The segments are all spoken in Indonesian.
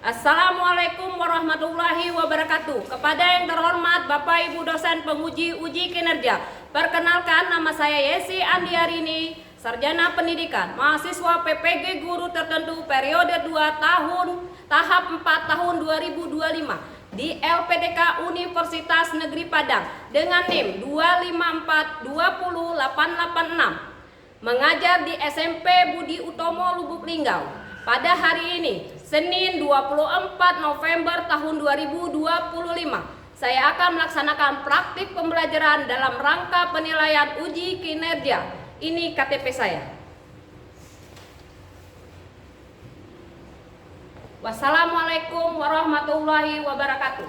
Assalamualaikum warahmatullahi wabarakatuh. Kepada yang terhormat Bapak Ibu dosen penguji uji kinerja, perkenalkan nama saya Yesi Andiarini, Sarjana Pendidikan, mahasiswa PPG Guru Tertentu periode 2 tahap 4 tahun 2025 di LPDK Universitas Negeri Padang dengan NIM 254200886, mengajar di SMP Budi Utomo Lubuk Linggau. Pada hari ini, Senin 24 November tahun 2025, saya akan melaksanakan praktik pembelajaran dalam rangka penilaian uji kinerja. Ini KTP saya. Wassalamualaikum warahmatullahi wabarakatuh.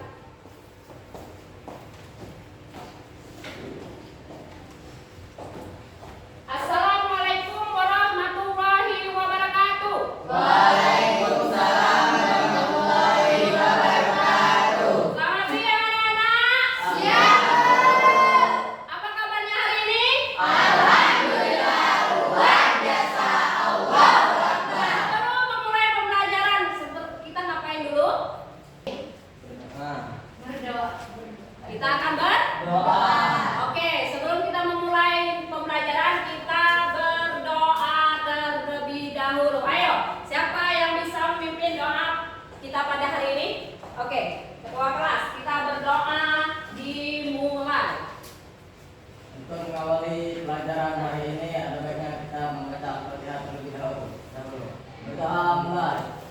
Assalamualaikum warahmatullahi wabarakatuh. Waalaikumsalam warahmatullahi wabarakatuh. Selamat siang anak-anak. Siap. Apa kabarnya hari ini? Alhamdulillah, luar biasa. Allahu Akbar. Sebelum memulai pembelajaran, kita ngapain dulu? Berdoa. Kita akan berdoa. Oke, sebelum kita memulai pembelajaran, kita berdoa terlebih dahulu. Ayo, siapa yang bisa memimpin doa kita pada hari ini? Oke, ketua kelas, kita berdoa dimulai. Untuk mengawali pelajaran hari ini, ada baiknya kita membaca Al-Fatihah terlebih dahulu. Berdoa mulai.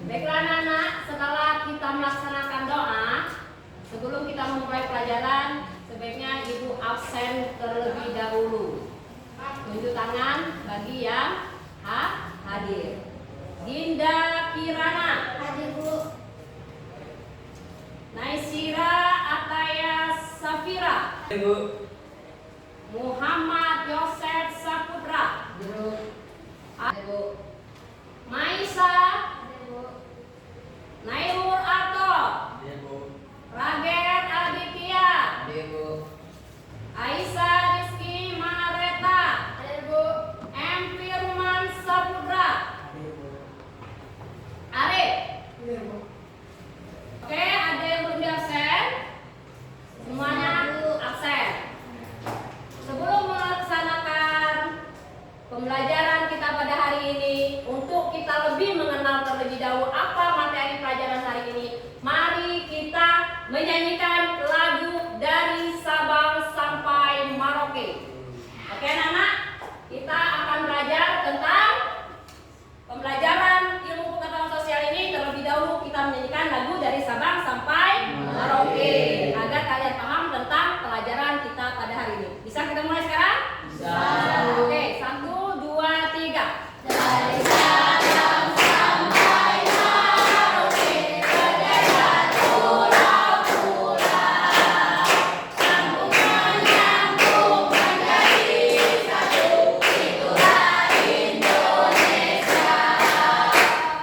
Baiklah anak-anak, setelah kita melaksanakan doa, sebelum kita memulai pelajaran, sebaiknya ibu absen terlebih dahulu. Tunjuk tangan bagi yang hadir. Dinda Kirana. Hadir, Bu. Naisira Ataya Safira. Ibu. Muhammad Yosef Saputra. Hadir. Maisa. Nailur Arto. Rager Aditya. Aisyah Rizky Mahareta. M. Firman Saputra. Arif. Oke, ada yang belum di absen? Semuanya absen. Sebelum melaksanakan pembelajaran kita pada hari ini, untuk kita lebih mengenal terlebih dahulu apa materi pelajaran hari ini, mari kita menyanyikan lagu dari Sabang sampai Merauke. Oke anak-anak, kita akan belajar tentang pembelajaran ilmu pengetahuan sosial ini. Terlebih dahulu kita menyanyikan lagu dari Sabang sampai Merauke agar kalian paham tentang pelajaran kita pada hari ini. Bisa kita mulai sekarang? Bisa. Oke, 1, 2, 3. Dari Sabang sampai Merauke, berdaya pulau-pulau, sambung menyambung menjadi satu. Itulah Indonesia.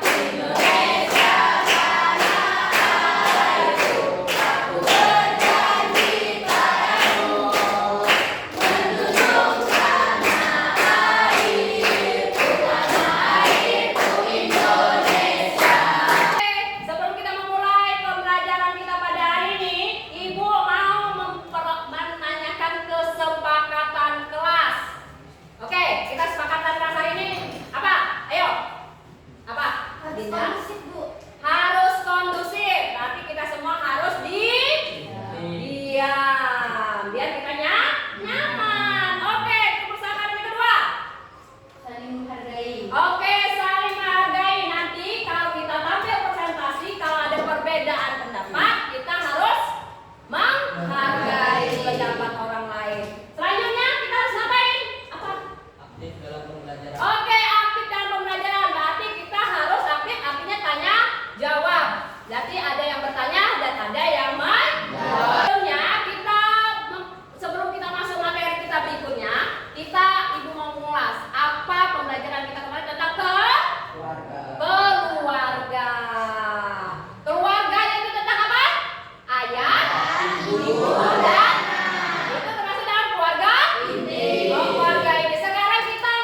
Indonesia tanah airku, aku Bulan. Itu termasuk dalam keluarga Inti. Oh, keluarga ini. Sekarang kita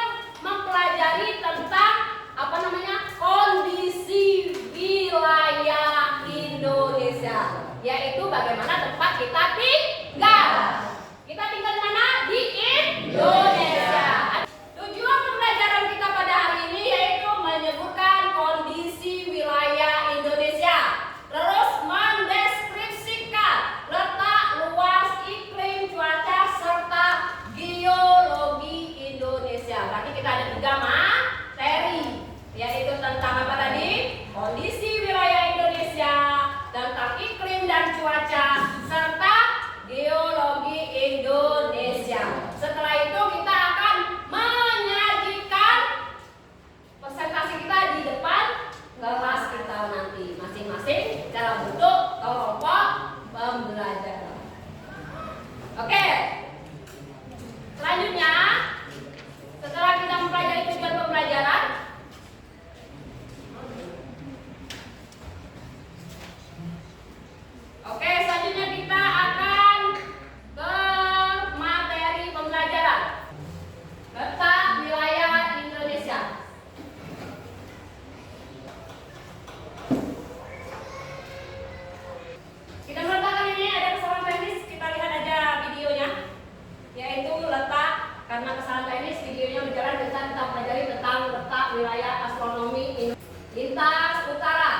mempelajari tentang apa namanya kondisi wilayah Indonesia, yaitu bagaimana tempat kita tinggal. Kita tinggal di mana? Di Indonesia. Tujuan pembelajaran kita pada hari ini yaitu menyebutkan kondisi wilayah Indonesia, terus mendeskripsikan letak, luas, iklim, cuaca, serta geologi Indonesia. Berarti kita ada 3 materi, yaitu tentang apa tadi? Kondisi wilayah Indonesia, tentang iklim dan cuaca, serta geologi Indonesia. Setelah itu kita akan menyajikan presentasi kita di depan kelas kita nanti, masing-masing dalam bentuk kelompok pembelajaran. Oke. Selanjutnya, setelah kita mempelajari tujuan pembelajaran, oke, selanjutnya kita akan ke materi pembelajaran. Letak wilayah Indonesia. Kita meletakkan ini ada kesalahan teknis, kita lihat aja videonya, yaitu letak. Karena kesalahan teknis, videonya berjalan kita pelajari tentang letak wilayah astronomi lintang utara.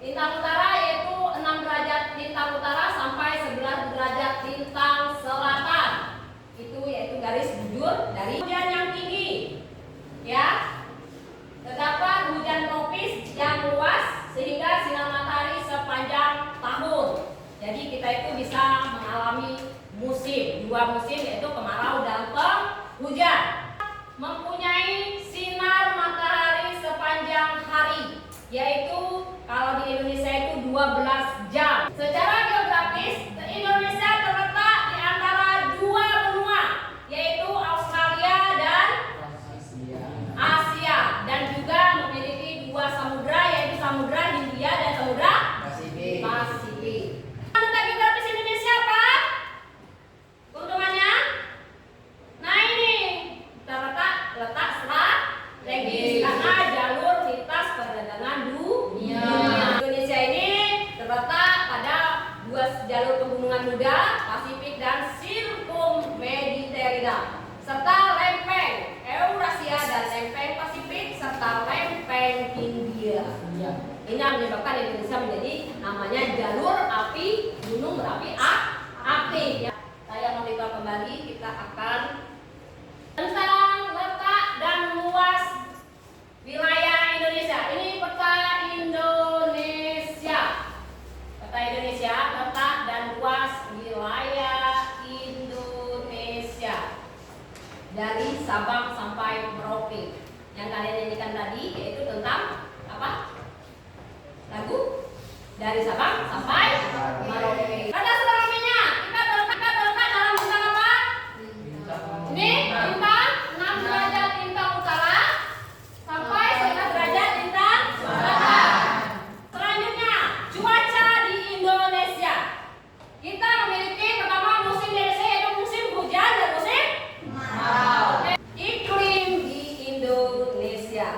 Lintang utara yaitu 6 derajat lintang utara sampai 11 derajat lintang selatan. Itu yaitu garis bujur dari hujan yang tinggi. Ya. Terdapat hujan tropis yang luas sehingga sinar matahari sepanjang tahun. Jadi kita itu bisa mengalami musim, 2 musim yaitu kemarau dan penghujan. Mempunyai sinar matahari sepanjang hari, yaitu kalau di Indonesia itu 12 jam. Secara geografis, Indonesia terletak di antara 2 benua, yaitu Australia dan Asia, dan juga memiliki 2 samudra, yaitu Samudra Hindia dan Samudra Pasifik. Pasifik. Letak geografis Indonesia apa? Keuntungannya? Nah ini letak strategis karena jalur lintas perdagangan dunia. Indonesia ini terletak pada 2 jalur pegunungan muda, Pasifik dan Sirkum-Mediterania, serta lempeng Eurasia dan lempeng Pasifik serta lempeng Hindia. Ini yang menyebabkan Indonesia menjadi namanya jalur api gunung berapi aktif. Ya. Saya monitor kembali, kita akan tentang letak dan luas wilayah Indonesia. Ini peta Indonesia. Peta Indonesia, letak dan luas wilayah Indonesia dari Sabang sampai Merauke. Yang kalian nyanyikan tadi yaitu tentang apa? Lagu dari Sabang sampai Merauke. Ada astronominya. Kita terletak dalam bintang apa? Ini bintang 6 derajat lintang utara sampai 11 derajat lintang selatan. Selanjutnya, cuaca di Indonesia. Kita memiliki pertama musim di Indonesia yaitu musim hujan dan musim kemarau. Iklim di Indonesia.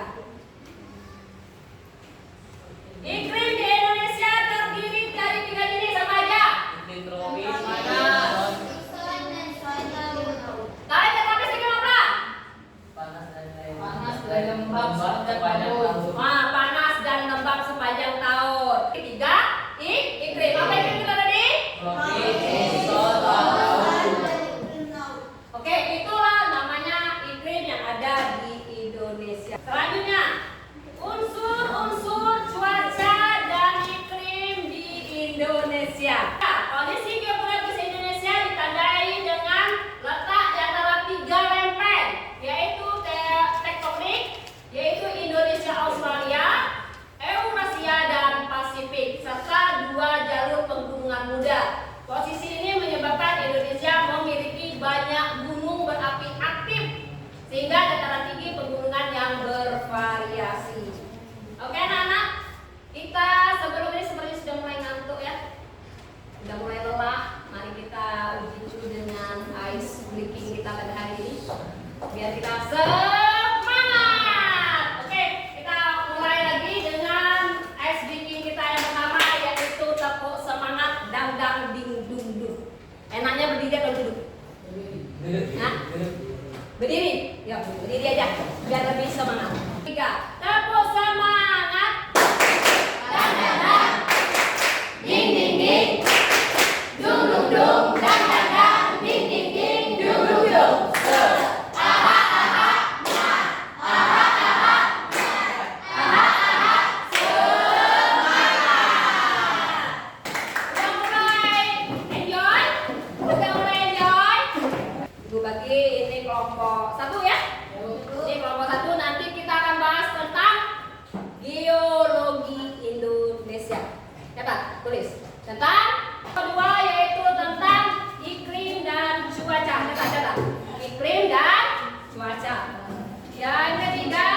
Iklim di Indonesia terdiri dari 3 jenis apa aja? Iklim tropis. Kalian tropis iklim apa? Panas dan lembab sepanjang tahun. Panas dan lembab sepanjang tahun. Ketiga, iklim. Apa iklim kita tadi? Tropis. Oke, itulah namanya iklim yang ada di Indonesia. Selanjutnya, unsur-unsur cuaca dan iklim di Indonesia. Nah, kondisi geografis Indonesia ditandai dengan letak di antara 3 lempeng, yaitu tektonik, yaitu Indonesia, Australia, Eurasia dan Pasifik, serta 2 jalur pegunungan muda. Posisi ini menyebabkan Indonesia memiliki banyak gunung berapi aktif sehingga dataran tinggi pegunungan yang bervariasi. Oke anak-anak, kita sebelum ini seperti sudah mulai ngantuk ya, sudah mulai lelah. biar kita semangat. Oke, kita mulai lagi dengan ice breaking kita yang pertama, yaitu tepuk semangat dang dang ding dung dung. Enaknya berdiri atau duduk? Hah? Berdiri. Ya, berdiri aja biar lebih semangat. 3. Tepuk semangat. Dang dang dang, ding ding ding, dung dung dung, dang dang dang, ding ding ding, dung dung dung. Aha aha, nah, aha aha, nah, aha aha, semangat. Udah mulai enjoy? Udah mulai enjoy? Ibu bagi ini kelompok 1 ya. Ini kelompok 1, nanti kita akan bahas tentang geologi Indonesia. Coba tulis tentang kedua, yaitu tentang iklim dan cuaca. Catat. Iklim dan cuaca. Yang ketiga,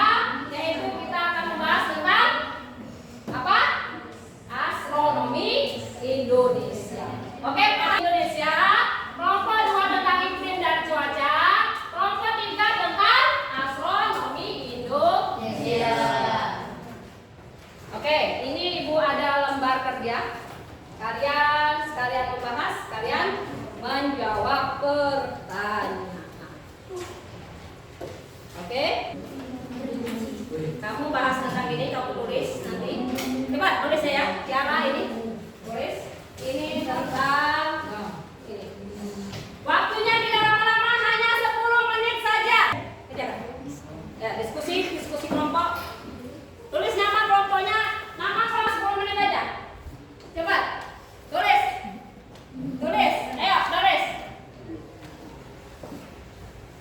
yaitu kita akan membahas tentang apa? Astronomi Indonesia. Oke, Indonesia. Kelompok 2 tentang iklim dan cuaca. Kelompok 3 tentang astronomi Indonesia. Oke, ini Ibu ada lembar kerja. Kalian sekalian membahas, kalian menjawab pertanyaan. Oke? Kamu bahas tentang ini, kamu tulis nanti. Coba tulis ya, Tiara ini. Tulis. Ini tentang ini. Waktunya tidak lama-lama, hanya 10 menit saja. Ya, diskusi kelompok. Tulis nama kelompoknya, nama kelas 10 menit aja. Coba, tulis. Ayo, tulis.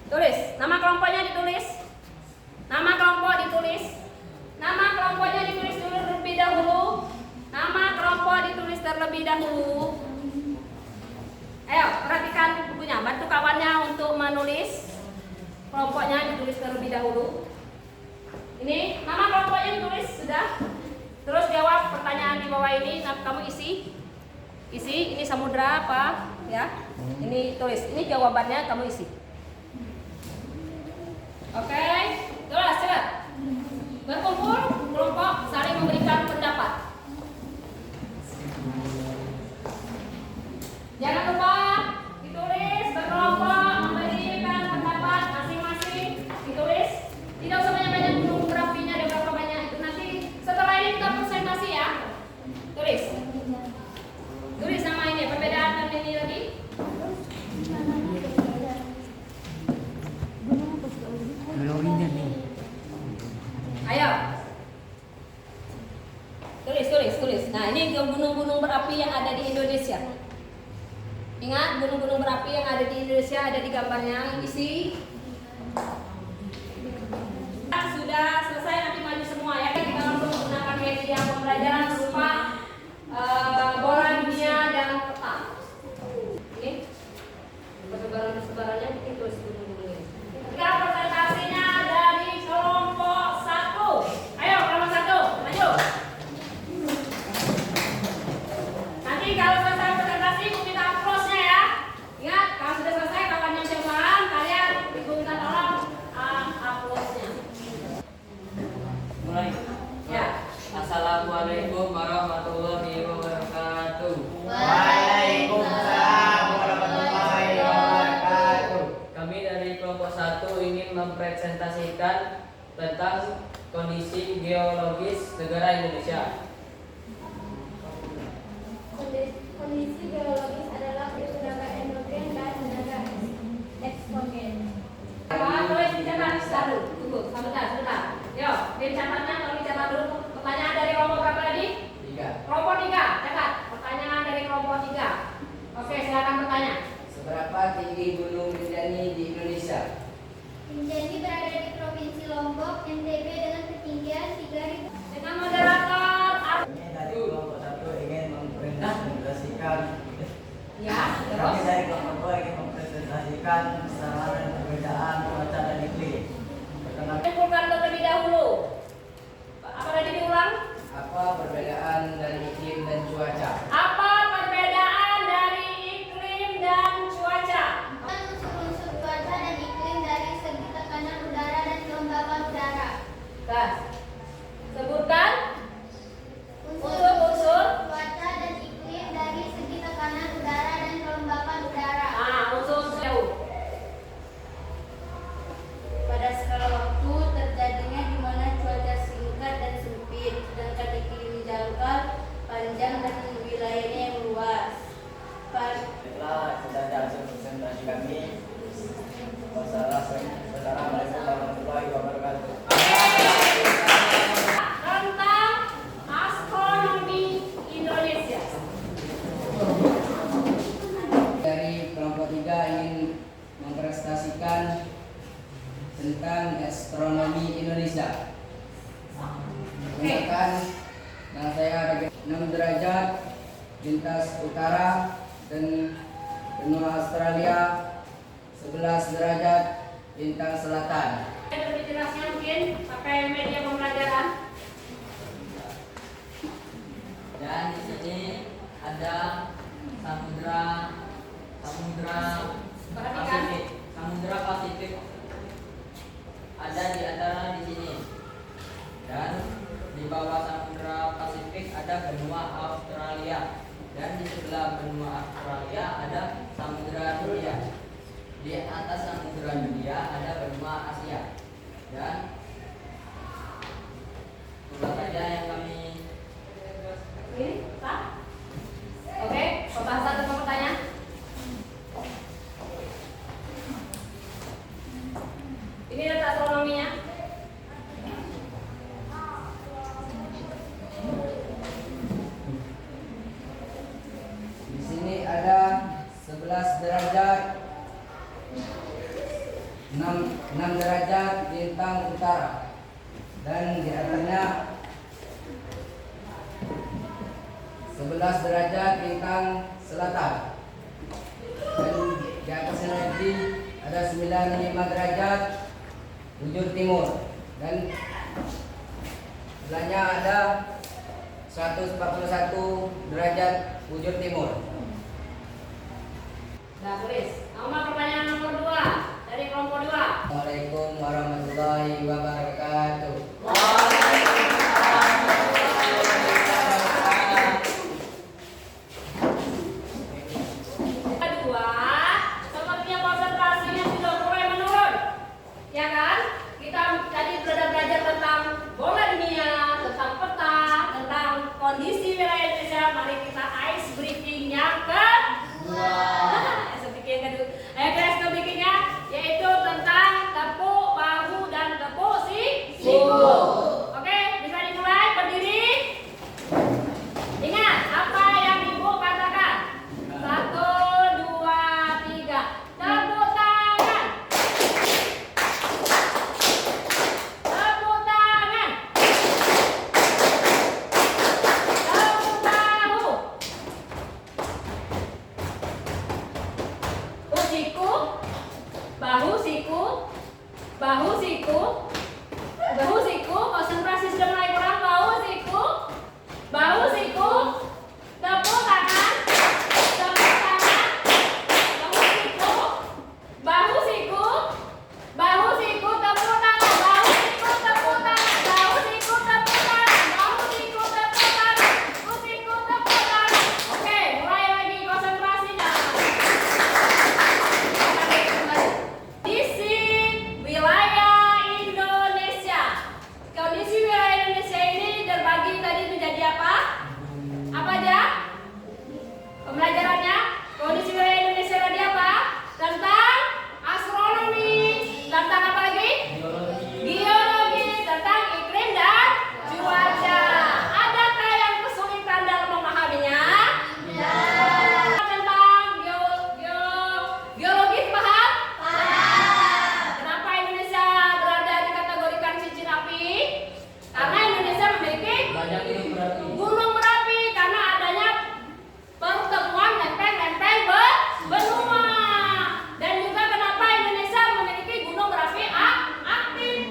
Tulis, nama kelompoknya ditulis. Nama kelompok ditulis. Nama kelompoknya ditulis dulu terlebih dahulu. Nama kelompok ditulis terlebih dahulu. Ayo, perhatikan bukunya. Bantu kawannya untuk menulis. Kelompoknya ditulis terlebih dahulu. Ini nama kelompoknya ditulis sudah. Terus jawab pertanyaan di bawah ini. Nah, kamu isi. Ini samudra apa? Ya. Ini tulis. Ini jawabannya kamu isi. Oke. Coba. Berkumpul kelompok saling memberikan pendapat. Jangan lupa ditulis berkelompok memberikan pendapat masing-masing. Ditulis. Tidak usah banyak-banyak dulu grafinya ada berapa banyak itu nanti setelah ini kita presentasi ya. Tulis nama ini perbedaan dan ini tadi. Ayo. Tulis. Nah, ini gunung-gunung berapi yang ada di Indonesia. Ingat, gunung-gunung berapi yang ada di Indonesia ada di gambarnya. Isi. Sudah selesai, nanti maju semua ya. Kita langsung menggunakan media pembelajaran berupa bola dunia dan peta. Ini persebarannya mungkin terus gunung-gunung. Kita presentasinya dari kelompok 1. Ayo kelompok 1, maju. Nanti kalau selesai presentasi, ibu minta applause-nya ya. Ingat, kalau sudah selesai, kawan yang jawaban, kalian ibu minta tolong applause-nya. Mulai. Ya. Assalamualaikum warahmatullahi wabarakatuh. Waalaikumsalam warahmatullahi wabarakatuh. Kami dari kelompok 1 ingin mempresentasikan tentang kondisi geologis negara Indonesia. Kondisi geologis adalah tenaga endogen dan tenaga eksogen. Tulis dicatat dulu. Tunggu, sebentar. Yo, dicatatnya tolong dicatat dulu. Pertanyaan dari kelompok berapa tadi? 3. Kelompok 3. Catat. Pertanyaan dari kelompok 3. Oke, silakan bertanya. Seberapa tinggi Gunung Rinjani di Indonesia? Rinjani berada di Provinsi Lombok, NTB dengan ketinggian 3.000. Dengan moderator Kami dari kelompok 1 ingin mempresentasikan. ya, Kami terus dari kelompok 2 ingin mempresentasikan sarana dan perbedaan cuaca dan iklim. Perkenalkan, simpulkan terlebih dahulu. Apa tadi diulang? apa perbedaan dari iklim dan cuaca? Apa perbedaan dari iklim dan cuaca? Unsur-unsur cuaca dan iklim dari segi tekanan Alhamdulillah sudah ada hasil presentasi kami. Wassalamualaikum warahmatullahi wabarakatuh. Tentang astronomi Indonesia. Dari kelompok 3 ingin mempresentasikan tentang astronomi Indonesia. Menggunakan nama saya ada 6 derajat lintas utara dan benua Australia, 11 derajat lintang selatan. Lebih jelasnya mungkin pakai media pembelajaran. Dan di sini ada samudra Pasifik. Samudra Pasifik ada di antara di sini. Dan di bawah Samudra Pasifik ada benua Australia. Dan di sebelah benua Australia ada Samudra Hindia. Di atas Samudra Hindia ada benua Asia. Dan itulah saja yang kami. Ini, Pak. Oke, pembahasan tentang pertanyaan. Ini data astronominya. Di sini ada 11 derajat 6 derajat lintang utara dan di atasnya 11 derajat lintang selatan dan di atasnya lagi ada 95 derajat bujur timur dan sebelahnya ada 141 derajat bujur timur. Nah, tulis. Nama pertanyaan nomor 2 dari kelompok 2. Assalamualaikum warahmatullahi wabarakatuh. Kedua, sepertinya konsentrasinya sudah mulai menurun, ya kan? Kita tadi sudah belajar tentang bola dunia, tentang peta, tentang kondisi wilayah Indonesia. Mari kita ice breaking yang kedua. Yang kedua, kelas keberikutnya yaitu tentang tepuk bahu dan tepuk siku. Oke, bisa dimulai berdiri. Ingat apa yang ibu katakan. 1, 2, 3. Tepuk tangan. Tepuk tangan. Tepuk bahu. Siku, bahu siku, bahu siku, bahu siku. Konsentrasi sudah mulai kurang. Bahu siku, bahu siku. Tepuk tangan, tepuk tangan. Bahu siku, bahu siku, bahu siku. Tepuk tangan, bahu siku, tepuk tangan. Bahu siku, tepuk tangan. Bahu siku, tepuk tangan. Bahu siku, tepuk tangan. Oke, mulai lagi konsentrasinya. Kondisi wilayah Indonesia. Kondisi wilayah Indonesia ini terbagi tadi menjadi apa? Apa aja? Pembelajarannya kondisi wilayah Indonesia tadi apa? Tentang astronomi, tentang apa lagi? Geologi, tentang iklim dan cuaca. Adakah yang kesulitan dalam memahaminya? Tentang geologi paham? Kenapa Indonesia berada dikategorikan cincin api? Karena Indonesia memiliki Banyak itu berarti. gunung berapi karena adanya pertemuan lempeng-lempeng benua. Dan juga kenapa Indonesia memiliki gunung berapi aktif?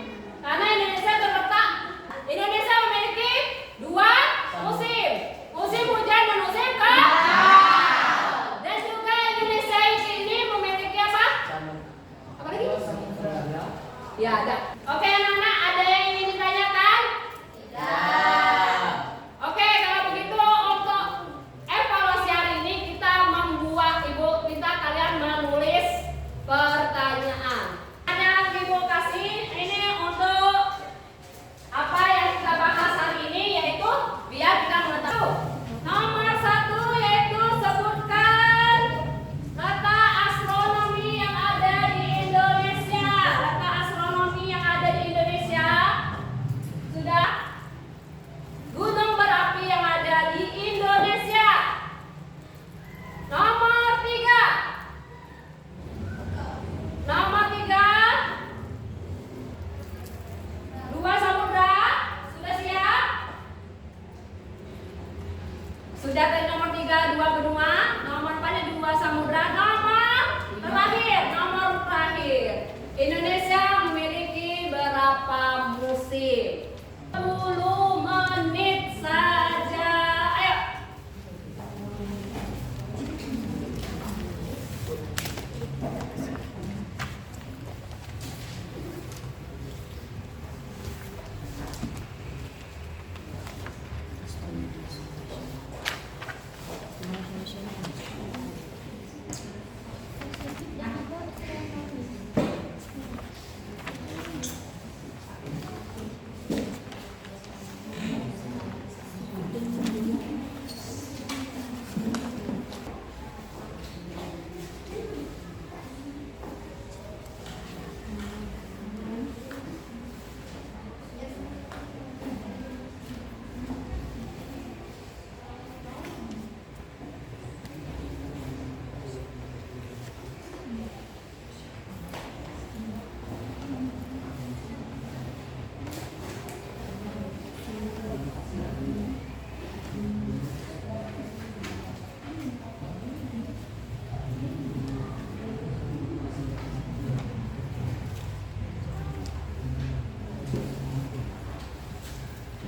Karena Indonesia memiliki 2 musim. Musim hujan dan musim kemarau. Dan juga Indonesia ini memiliki apa? Apa lagi? Ya, ada. Oke, anak-anak, ada yang ingin ditanyakan? Oke, kalau begitu untuk evaluasi hari ini kita membuat ibu minta kalian menulis pertanyaan. Ada ibu kasih ini untuk apa yang kita bahas hari ini, yaitu biar kita mengetahui. Nomor 1 yaitu sebutkan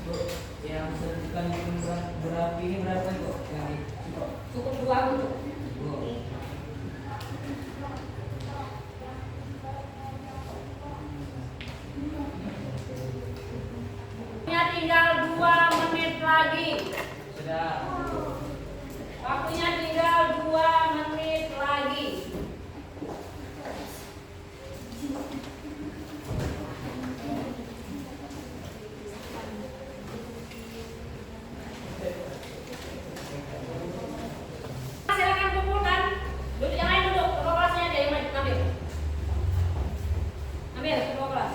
Bu, yang sertifikat berapi ini berapa Bu? Yang di Cukup 2 untuk. Bu. Waktunya tinggal 2 menit lagi. Sudah. Waktunya tinggal 2 menit lagi. Silakan kumpulkan. Duduk yang lain duduk. Ketua kelasnya aja yang maju ambil. Ambil ketua kelas.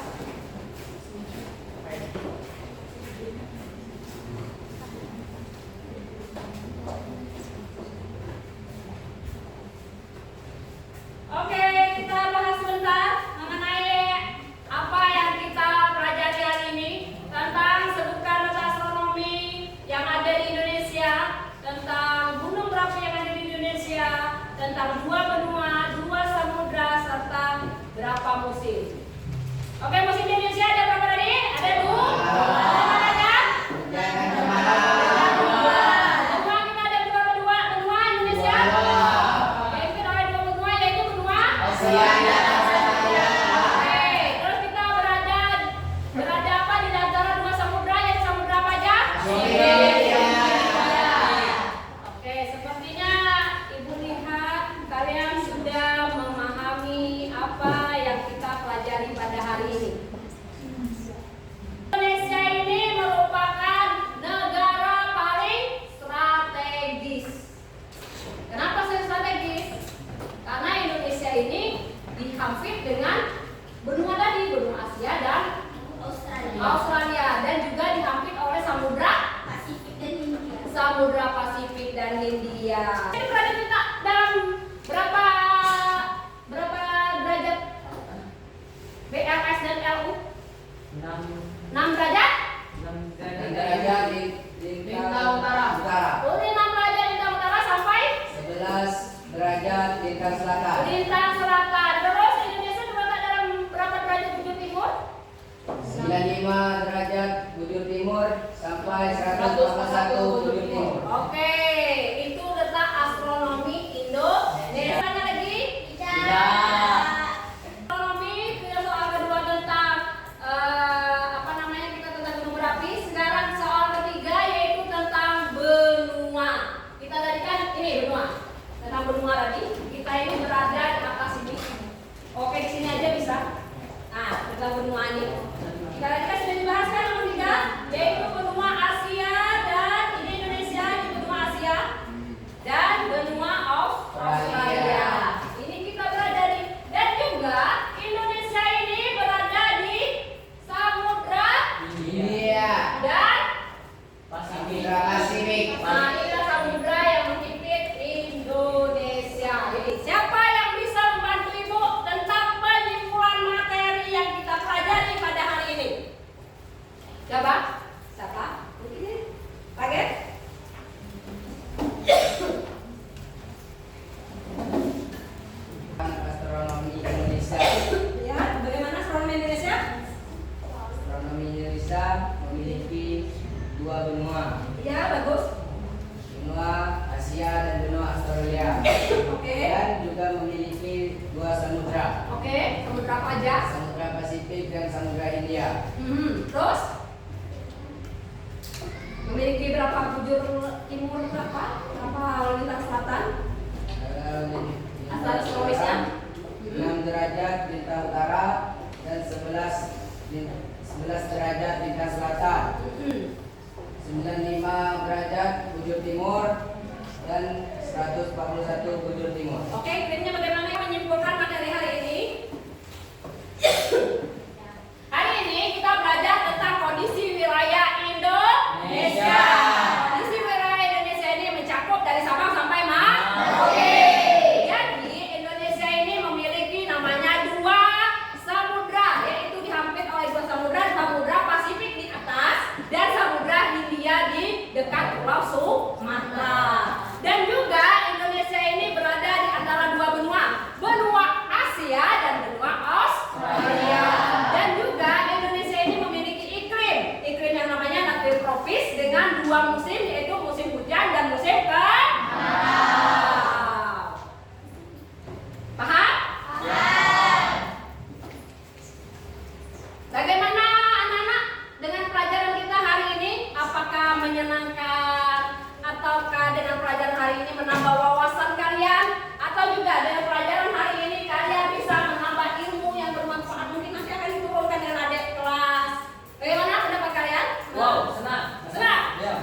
Oke, kita bahas sebentar mengenai apa yang kita pelajari hari ini tentang sebutkan data astronomi yang ada di Indonesia, tentang gunung berapi yang ada di Indonesia, tentang 2 benua, 2 samudra, serta berapa musim. Oke, musim di Indonesia ada berapa tadi? Ada 2? Ada aja? Benua kita ada berapa benua Indonesia? Yaitu ada 2 benua, yaitu benua Oke, terus kita berada apa di antara 2 samudra, yaitu samudra apa aja? Oke, sepertinya Ibu lihat kalian sudah memahami apa yang kita pelajari pada hari ini. Indonesia ini merupakan negara paling strategis. Kenapa saya strategis? Karena Indonesia ini dihampiri dengan benua tadi, benua Asia dan Australia, dan juga dihampiri oleh samudra Samudra Pasifik dan Hindia. Ini berada kita dalam berapa derajat BLS dan LU? 6 derajat? 6 derajat di lintang utara. Oh, ini 6 derajat lintang utara sampai 11 derajat lintang selatan. lintang selatan. Terus Indonesia terletak dalam berapa derajat bujur timur? 95 derajat bujur timur sampai 141 bujur timur. Oke, itu letak astronomi Indonesia. Tanya lagi? Astronomi kita soal kedua tentang kita tentang gunung berapi. Sekarang soal ketiga yaitu tentang benua. Kita tadi kan ini benua. Tentang benua tadi. Kita ini berada di atas ini. Oke, di sini aja bisa. Nah, tentang benua ini. Kita tadi kan sudah dibahas kan nomor 3, yaitu benua Asia dan ini Indonesia di benua Asia dan benua Australia. Ini kita berada di dan juga Indonesia ini berada di samudra India. dan Samudra Pasifik. nah, inilah samudra yang menghimpit Indonesia. Jadi siapa yang bisa membantu Ibu tentang penyimpulan materi yang kita pelajari pada hari ini? Coba? Siapa? Kaget? Astronomi Indonesia. Ya, bagaimana astronomi Indonesia? Astronomi Indonesia memiliki 2 benua, Ya, bagus. benua Asia dan benua Australia. Oke. Dan juga memiliki 2 samudra. Oke, samudra apa aja? Samudra Pasifik dan Samudra Hindia. Terus memiliki berapa bujur timur, berapa lintang selatan? Asal Sulawesinya? 6 derajat lintang utara dan 11 derajat lintang selatan. 95 derajat bujur timur dan 141 bujur timur. Oke, iklimnya bagaimana menyimpulkan materi hari ini? Hari ini kita belajar tentang kondisi wilayah Indonesia. Kondisi wilayah Indonesia ini mencakup dari Sabang sampai Merauke. Jadi Indonesia ini memiliki namanya 2 samudra, yaitu dihampit oleh 2 samudra, Samudra Pasifik di atas dan Samudra Hindia di dekat Pulau Sumatera. Dan juga Indonesia ini berada di antara 2 benua, benua Asia dan benua Australia. Dan juga Indonesia ini memiliki iklim yang namanya iklim tropis dengan 2 musim, yaitu musim hujan dan musim kemarau. Paham? Bagaimana anak-anak dengan pelajaran kita hari ini? Apakah menyenangkan? Ataukah dengan pelajaran hari ini menambah wawasan kalian? Atau juga dengan pelajaran hari ini kalian bisa menambah ilmu yang bermanfaat? Mungkin nanti akan diturunkan dengan adik kelas. Bagaimana pendapat kalian? Wow, senang. Senang? Ya.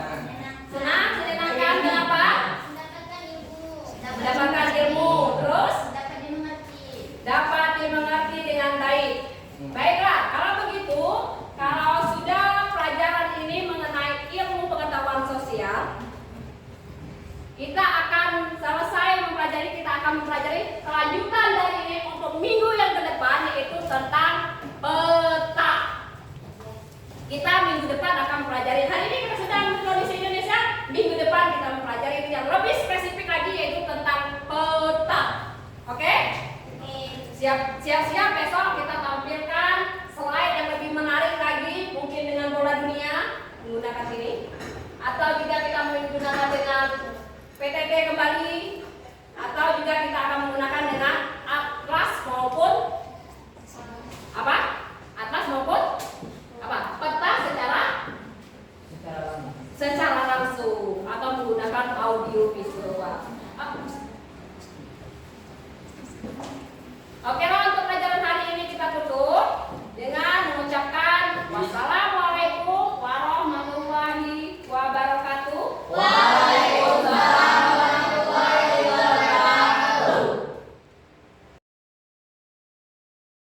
Senang? Menyenangkan? Kenapa? Mendapatkan ilmu. Mendapatkan ilmu. Terus? Dapat dimengerti. Dapat dimengerti dengan baik. Baiklah, kalau begitu, kalau sudah pelajaran ini mengenai ilmu pengetahuan sosial, kita akan mempelajari kelanjutan dari ini untuk minggu yang ke depan, yaitu tentang peta. Kita minggu depan akan mempelajari, hari ini kita sudah kondisi Indonesia, minggu depan kita mempelajari itu yang lebih spesifik lagi, yaitu tentang peta. Oke? Siap-siap besok kita tampilkan slide yang lebih menarik lagi, mungkin dengan bola dunia menggunakan ini, atau juga kita menggunakan dengan PTT kembali, atau juga kita akan menggunakan